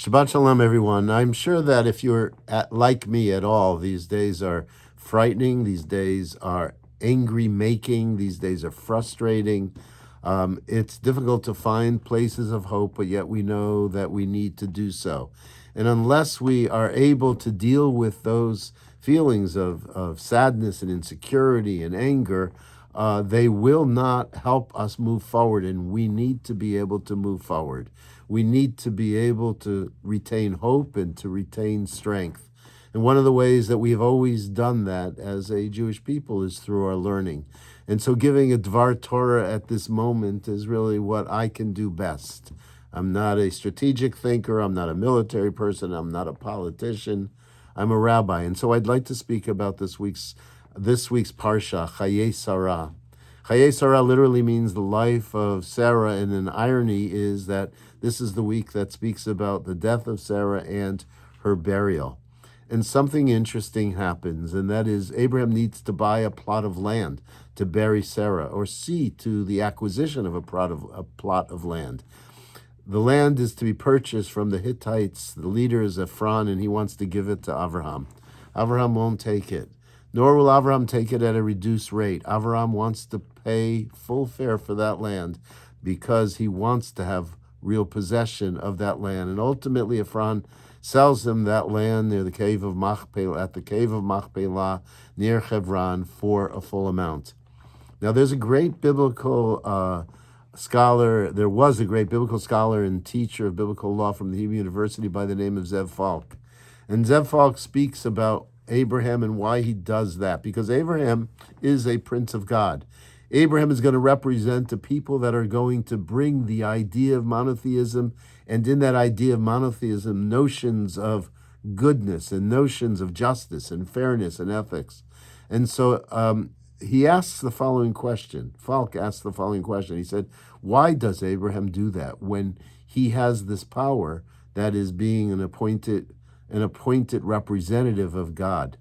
Shabbat Shalom, everyone. I'm sure that if you're like me at all, these days are frightening, these days are angry-making, these days are frustrating. It's difficult to find places of hope, but yet we know that we need to do so. And unless we are able to deal with those feelings of sadness and insecurity and anger, they will not help us move forward, and we need to be able to move forward. We need to be able to retain hope and to retain strength. And one of the ways that we've always done that as a Jewish people is through our learning. And so giving a Dvar Torah at this moment is really what I can do best. I'm not a strategic thinker. I'm not a military person. I'm not a politician. I'm a rabbi. And so I'd like to speak about this week's Parsha, Chayei Sarah. Chayei Sarah literally means the life of Sarah, and an irony is that this is the week that speaks about the death of Sarah and her burial. And something interesting happens, and that is Abraham needs to buy a plot of land to bury Sarah, or see to the acquisition of a plot of land. The land is to be purchased from the Hittites. The leader is Ephron, and he wants to give it to Abraham. Abraham won't take it, nor will Abraham take it at a reduced rate. Abraham wants to pay full fare for that land because he wants to have real possession of that land. And ultimately, Ephron sells him that land near the cave of Machpelah, near Hebron, for a full amount. Now, there's a great biblical scholar. There was a great biblical scholar and teacher of biblical law from the Hebrew University by the name of Zev Falk. And Zev Falk speaks about Abraham and why he does that, because Abraham is a prince of God. Abraham is going to represent a people that are going to bring the idea of monotheism, and in that idea of monotheism, notions of goodness and notions of justice and fairness and ethics. And so he asks the following question. Falk asked the following question. He said, why does Abraham do that when he has this power that is being an appointed representative of God?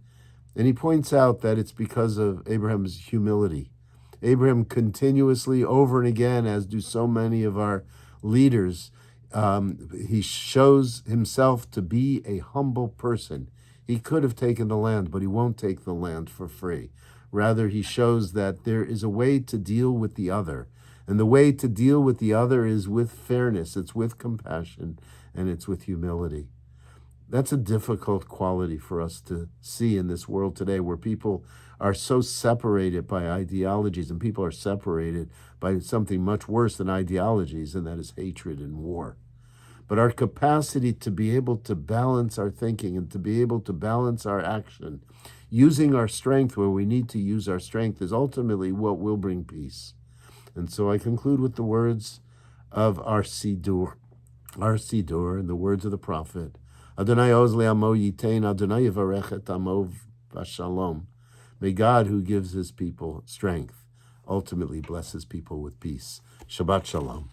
And he points out that it's because of Abraham's humility. Abraham continuously, over and again, as do so many of our leaders, he shows himself to be a humble person. He could have taken the land, but he won't take the land for free. Rather, he shows that there is a way to deal with the other. And the way to deal with the other is with fairness, it's with compassion, and it's with humility. That's a difficult quality for us to see in this world today, where people are so separated by ideologies, and people are separated by something much worse than ideologies, and that is hatred and war. But our capacity to be able to balance our thinking and to be able to balance our action, using our strength where we need to use our strength, is ultimately what will bring peace. And so I conclude with the words of our Siddur, and the words of the prophet. Adonai oz le'amo yitein, Adonai yivarech et amo v'shalom. May God, who gives his people strength, ultimately bless his people with peace. Shabbat Shalom.